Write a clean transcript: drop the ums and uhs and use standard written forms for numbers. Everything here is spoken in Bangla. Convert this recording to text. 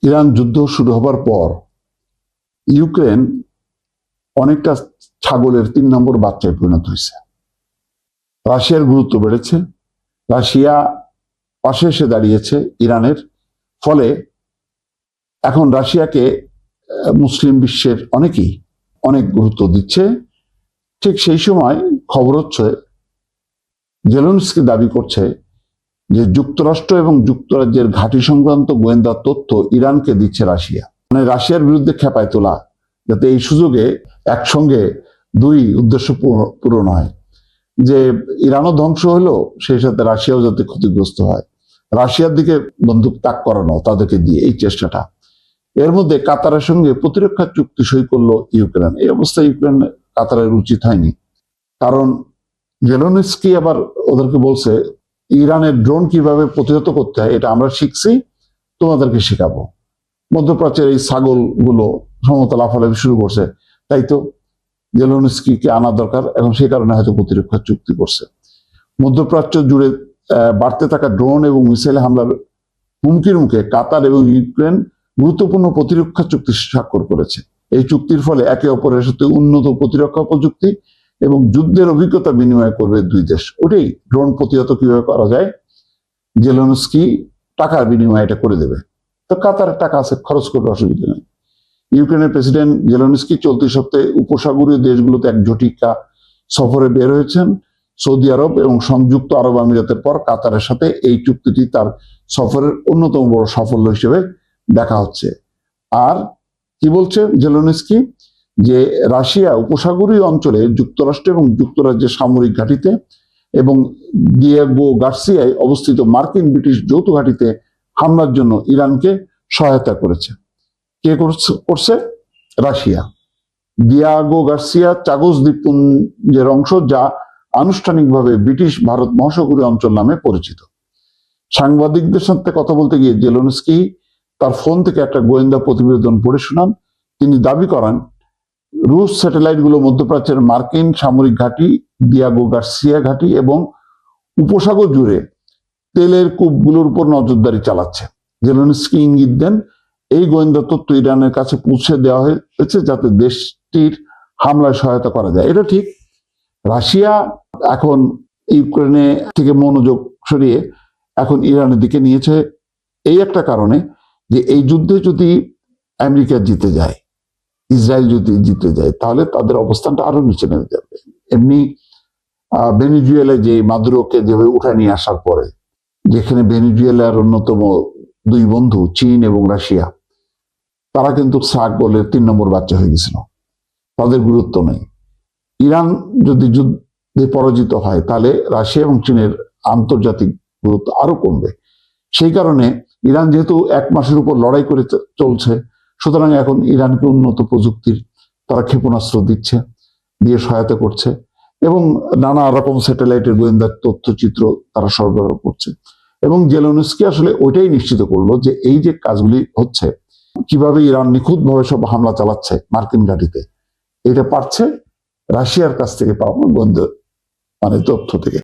ইরান যুদ্ধ শুরু হবার পর ইউক্রেন অনেকটা ছাগলের 3 নম্বর বাচ্চায় পরিণত হয়েছে। রাশিয়ার গুরুত্ব বেড়েছে, রাশিয়া পাশে এসে দাঁড়িয়েছে ইরানের, ফলে এখন রাশিয়াকে মুসলিম বিশ্বের অনেকেই অনেক গুরুত্ব দিচ্ছে। ঠিক সেই সময় খবর হচ্ছে জেলেনস্কি দাবি করছে যে যুক্তরাষ্ট্র এবং যুক্তরাজ্যের ঘাঁটি সংক্রান্ত গোয়েন্দা তথ্য ইরানকে দিচ্ছে রাশিয়া, মানে রাশিয়ার বিরুদ্ধে খেপায় তোলা, যাতে এই সুযোগে একসঙ্গে দুই উদ্দেশ্য পূরণ হয়, যে ইরানও ধ্বংস হলো, সেই সাথে রাশিয়াও যাতে ক্ষতিগ্রস্ত হয়, রাশিয়ার দিকে বন্দুক তাক করানো তাদেরকে দিয়ে এই চেষ্টাটা। এর মধ্যে কাতারের সঙ্গে প্রতিরক্ষা চুক্তি সই করলো ইউক্রেন। এই অবস্থায় ইউক্রেন কাতারের উচিত হয়নি, কারণ জেলেনস্কি আবার ওদেরকে বলছে ইরানের ড্রোন কিভাবে প্রতিহত করতে হয় এটা আমরা শিখছি, তোমাদেরকে শেখাবো। মধ্যপ্রাচ্যের এই ছাগল গুলো সমতল লাফালাফি শুরু করছে, তাই তো জেলেনস্কিকে আনা দরকার, এবং সেই কারণে হয়তো প্রতিরক্ষা চুক্তি করছে। মধ্যপ্রাচ্য জুড়ে বাড়তে থাকা ড্রোন এবং মিসাইল হামলার হুমকির মুখে কাতার এবং ইউক্রেন গুরুত্বপূর্ণ প্রতিরক্ষা চুক্তি স্বাক্ষর করেছে। এই চুক্তির ফলে একে অপরের সাথে উন্নত প্রতিরক্ষা প্রযুক্তি এবং যুদ্ধের অভিজ্ঞতা বিনিময় করবে দুই দেশ। ওটাই, ড্রোন প্রতিহত কিভাবে করা যায়, জেলেনস্কি টাকার বিনিময়ে এটা করে দেবে। তো কাতারের টাকা আছে, খরচ করবে, অসুবিধা নেই। ইউক্রেনের প্রেসিডেন্ট জেলেনস্কি চলতি সপ্তাহে উপসাগরীয় দেশগুলোতে এক জটিকা সফরে বের হয়েছেন। সৌদি আরব এবং সংযুক্ত আরব আমিরাতের পর কাতারের সাথে এই চুক্তিটি তার সফরের অন্যতম বড় সাফল্য হিসেবে দেখা হচ্ছে। আর কি বলছে জেলেনস্কি, যে রাশিয়া উপসাগরীয় অঞ্চলে যুক্তরাষ্ট্র এবং যুক্তরাজ্যের সামরিক ঘাঁটিতে এবং দিয়েগো গার্সিয়ায় অবস্থিত মার্কিন ব্রিটিশ যৌথ ঘাঁটিতে হামলার জন্য ইরানকে সহায়তা করেছে। কে করছে? রাশিয়া। দিয়েগো গার্সিয়া চাগোস দ্বীপপুঞ্জের অংশ, যা আনুষ্ঠানিকভাবে ব্রিটিশ ভারত মহাসাগরীয় অঞ্চল নামে পরিচিত। সাংবাদিকদের সাথে কথা বলতে গিয়ে জেলেনস্কি তার ফোন থেকে একটা গোয়েন্দা প্রতিবেদন পড়ে শোনান। তিনি দাবি করেন রুশ স্যাটেলাইটগুলো মধ্যপ্রাচ্যের মার্কিন সামরিক ঘাঁটি, দিয়েগো গার্সিয়া ঘাঁটি এবং উপসাগর জুড়ে তেলের কূপগুলোর উপর নজরদারি চালাচ্ছে। জেলেনস্কি ইঙ্গিত দেন এই গোয়েন্দা তথ্য ইরানের কাছে পৌঁছে দেওয়া হয়েছে যাতে দেশটির হামলায় সহায়তা করা যায়। এটা ঠিক, রাশিয়া এখন ইউক্রেনে থেকে মনোযোগ সরিয়ে এখন ইরানের দিকে নিয়েছে এই একটা কারণে, যে এই যুদ্ধে যদি আমেরিকা জিতে যায়, ইসরায়েল যদি জিতে যায়, তাহলে তাদের অবস্থানটা আরো নিচে নেমে যাবে। এমনি ভেনেজুয়েলায় যে মাদুরোকে যেভাবে উঠে নিয়ে আসার পরে, যেখানে ভেনেজুয়েলার অন্যতম দুই বন্ধু চীন এবং রাশিয়া, তারা কিন্তু ছাগলের 3 নম্বর বাচ্চা হয়ে গেছিল, তাদের গুরুত্ব নেই। ইরান যদি যুদ্ধে পরাজিত হয়, তাহলে রাশিয়া এবং চীনের আন্তর্জাতিক গুরুত্ব আরো কমবে। সেই কারণে ইরান যেহেতু 1 মাসের উপর লড়াই করে চলছে, সুতরাং এখন ইরানকে উন্নত প্রযুক্তির তারা ক্ষেপণাস্ত্র দিচ্ছে, দিয়ে সহায়তা করছে, এবং নানা রকম স্যাটেলাইটের গোয়েন্দার তথ্যচিত্র তারা সরবরাহ করছে। এবং জেলেনস্কি আসলে ওইটাই নিশ্চিত করলো যে এই যে কাজগুলি হচ্ছে, কিভাবে ইরান নিখুঁতভাবে সব হামলা চালাচ্ছে মার্কিন ঘাঁটিতে, এটা পারছে রাশিয়ার কাছ থেকে পাওয়া গোয়েন্দা তথ্য থেকে।